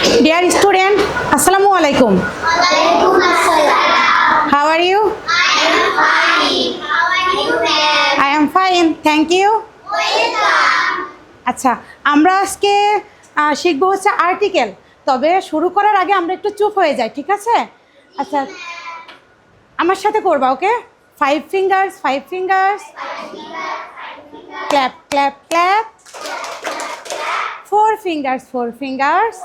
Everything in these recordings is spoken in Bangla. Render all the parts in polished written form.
Dear student, Assalamu alaikum. How are you? I am fine. Thank you. আচ্ছা, আমরা আজকে শিখবো হচ্ছে আর্টিকেল। তবে শুরু করার আগে আমরা একটু চুপ হয়ে যাই, ঠিক আছে? আচ্ছা, আমার সাথে করবা, ওকে? 5 fingers, 5 fingers. Clap, clap, clap. 4 fingers, 4 fingers.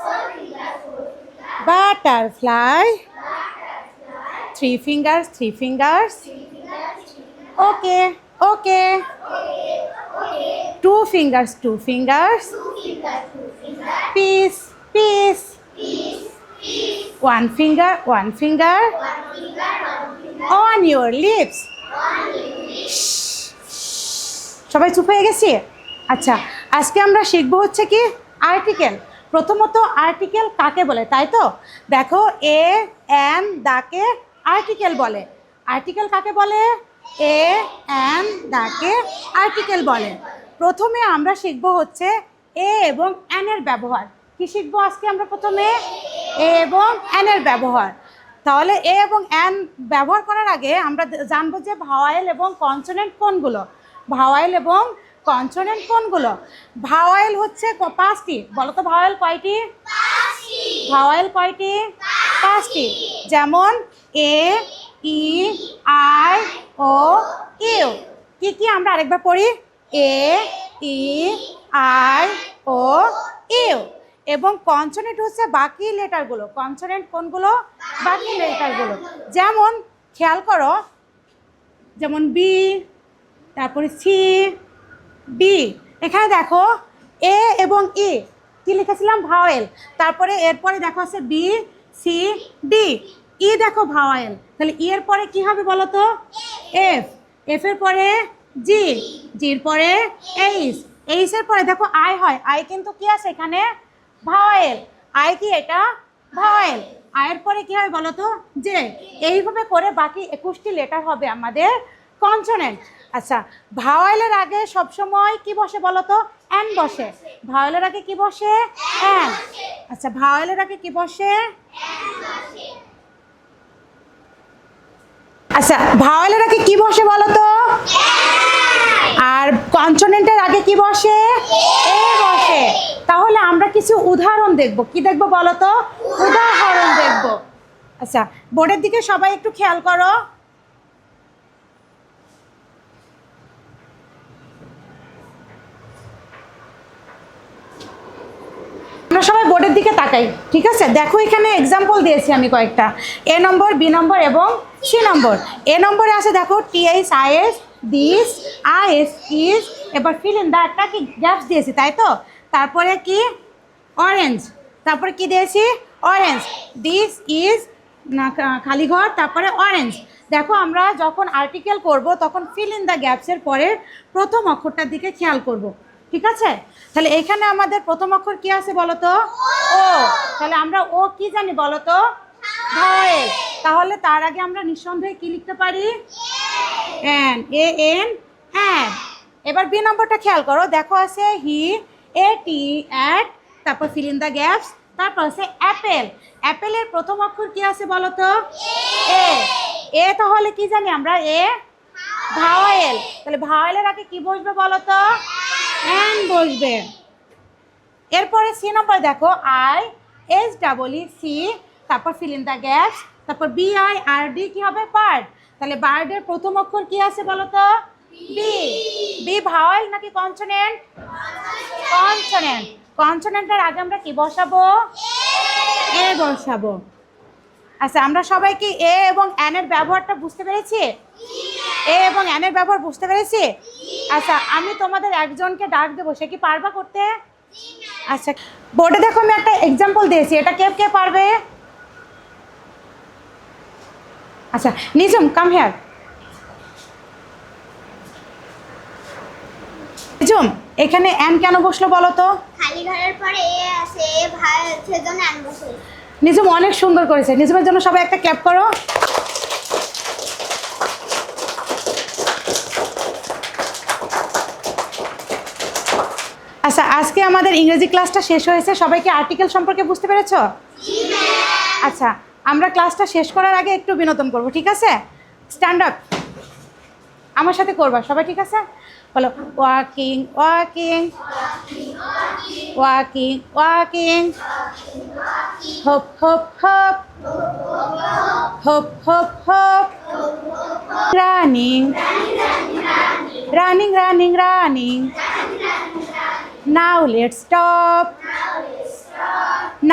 Butterfly. 3 fingers, 3 fingers. Okay, okay. 2 fingers, 2 fingers. Peace, peace. 1 finger, 1 finger. On your lips. সবাই চুপ হয়ে গেছি? আচ্ছা, আজকে আমরা শিখবো হচ্ছে কি আর্টিকেল। প্রথমত আর্টিকেল কাকে বলে, তাই তো? দেখো, এ এন দাকে আর্টিকেল বলে। আর্টিকেল কাকে বলে? এ এন দাকে আর্টিকেল বলে। প্রথমে আমরা শিখবো হচ্ছে এ এবং এন এর ব্যবহার। কি শিখবো আজকে আমরা? প্রথমে এ এবং এন এর ব্যবহার। তাহলে এ এবং এন ব্যবহার করার আগে আমরা জানবো যে ভাওয়েল এবং কনসোনেন্ট কোনগুলো। ভাওয়েল এবং কনসোনেন্ট কোনগুলো? ভাওয়েল হচ্ছে 5টি। বলো তো ভাওয়েল কয়টি? ভাওয়েল কয়টি? 5টি। যেমন এ, ই, আই, ও, ইউ। কি কি আমরা আরেকবার পড়ি? এ, ই, আই, ও, ইউ। এবং কনসোনেন্ট হচ্ছে বাকি লেটারগুলো। কনসোনেন্ট কোনগুলো? বাকি লেটারগুলো। যেমন খেয়াল করো, যেমন বি, তারপরে সি, ডি। এখানে দেখো এ এবং ই কি লিখেছিলাম? ভাওয়েল। তারপরে এরপরে দেখো আছে বি, সি, ডি। ই দেখো ভাওয়েল। তাহলে ই এর পরে কি হবে বলো তো? এফ। এফ এর পরে জি, জির পরে এইচ, এইচ এর পরে দেখো আই হয়। আই কিন্তু কি আছে এখানে? ভাওয়েল। আই কি এটা? ভাওয়েল। আয়ের পরে কি হবে বলো তো? জে। এইভাবে করে বাকি 21টি লেটার হবে আমাদের কনসোনেন্ট। আচ্ছা, ভাওয়েলের আগে সবসময় কি বসে বলো তো? এন বসে। ভাওয়েলের আগে কি বসে? এন। আচ্ছা, ভাওয়েলের আগে কি বসে? আচ্ছা, ভাওয়েলের আগে কি বসে বলো তো? আর কনসোনেন্টের আগে কি বসে? এ বসে। তাহলে আমরা কিছু উদাহরণ দেখব। কি দেখব বলো তো? উদাহরণ দেখব। আচ্ছা, বোর্ডের দিকে সবাই একটু খেয়াল করো। আমরা সবাই বোর্ডের দিকে তাকাই, ঠিক আছে? দেখো, এখানে এক্সাম্পল দিয়েছি আমি কয়েকটা। এ নম্বর, বি নম্বর এবং সি নম্বর। এ নম্বরে আছে দেখো TH, IS, this, is, is. এবার ফিল ইন দা একটা কি গ্যাপস দিয়েছি, তাই তো? তারপরে কি? অরেঞ্জ। তারপরে কি দিয়েছি? অরেঞ্জ। দিস ইজ না খালি ঘর, তারপরে অরেঞ্জ। দেখো, আমরা যখন আর্টিকেল করব তখন ফিল ইন দ্য গ্যাপসের পরে প্রথম অক্ষরটার দিকে খেয়াল করব, ঠিক আছে? তাহলে এখানে আমাদের প্রথম অক্ষর কি আছে বলো তো? ও। তাহলে আমরা ও কি জানি বলো তো? ভাওয়েল। তাহলে তার আগে আমরা নিঃসন্দেহে কি লিখতে পারি? N, A N, N. এবার বি নম্বরটা খেয়াল করো। দেখো আছে হি, এ টি, অ্যাট, তারপর ফিল ইন দ্য গ্যাপস, তারপর আছে অ্যাপেল। অ্যাপেলের প্রথম অক্ষর কি আছে বলো তো? এ। এ তাহলে কি জানি আমরা? এ ভাওয়েল। তাহলে ভাওয়েলের আগে কি বসবে বলো তো? এন বসবে। এরপরে সি নম্বর দেখো I, S double E, C, তারপর ফিল ইন দ্য গ্যাপস, তারপর বি আই আর ডি কি হবে? বার্ড। তাহলে বার্ডের প্রথম অক্ষর কি আছে বলো তো? বি। বি ভাওয়েল নাকি কনসোনেন্ট? কনসোনেন্ট। কনসোনেন্টের আগে আমরা কি বসাবো? এ বসাবো। আচ্ছা, আমরা সবাই কি এ এবং এন এর ব্যবহারটা বুঝতে পেরেছি? এ এবং এন এর ব্যবহার বুঝতে পেরেছি? আচ্ছা, আমি তোমাদের একজনকে ডাক দেবো, সে কি পারবা করতে? আচ্ছা, বোর্ডে দেখো আমি একটা এক্সাম্পল দিয়েছি, এটা কে কে পারবে? আচ্ছা, নিজুম কাম হিয়ার। নিজুম, এখানে এন কেন বসলো বলো তো? খালি ঘরের পরে এ আছে, এ ভাই সেজন্য এন বসে। নিজুম অনেক সুন্দর করেছে। নিজুমের জন্য সবাই একটা ক্ল্যাপ করো। আচ্ছা, আজকে আমাদের ইংরেজি ক্লাসটা শেষ হয়েছে। সবাইকে আর্টিকেল সম্পর্কে বুঝতে পেরেছো? আচ্ছা, আমরা ক্লাসটা শেষ করার আগে একটু বিনোদন করব, ঠিক আছে? স্ট্যান্ড আপ আমার সাথে করবা সবাই, ঠিক আছে? বলো walking walking walking walking, hop hop hop hop hop hop, running running running running. Now let's stop.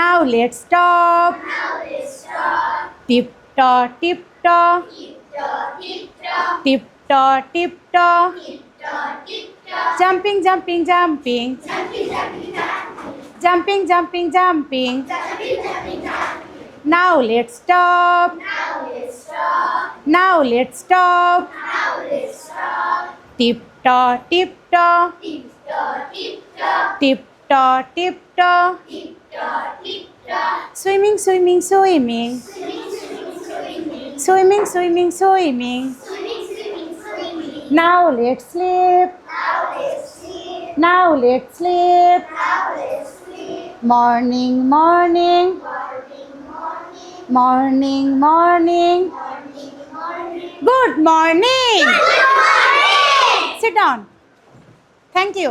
Now let's stop. Tip-toe, tip-toe. Tip-toe, tip-toe. Jumping, jumping, jumping. Jumping, jumping, jumping. Now let's stop. Now let's stop. Tip-toe, tip-toe. Tip-toe, tip-toe. Swimming, swimming, swimming. Swimming, swimming, swimming. Now let's sleep. Now let's sleep. Morning, morning. Morning, morning. Good morning. Sit down. Thank you.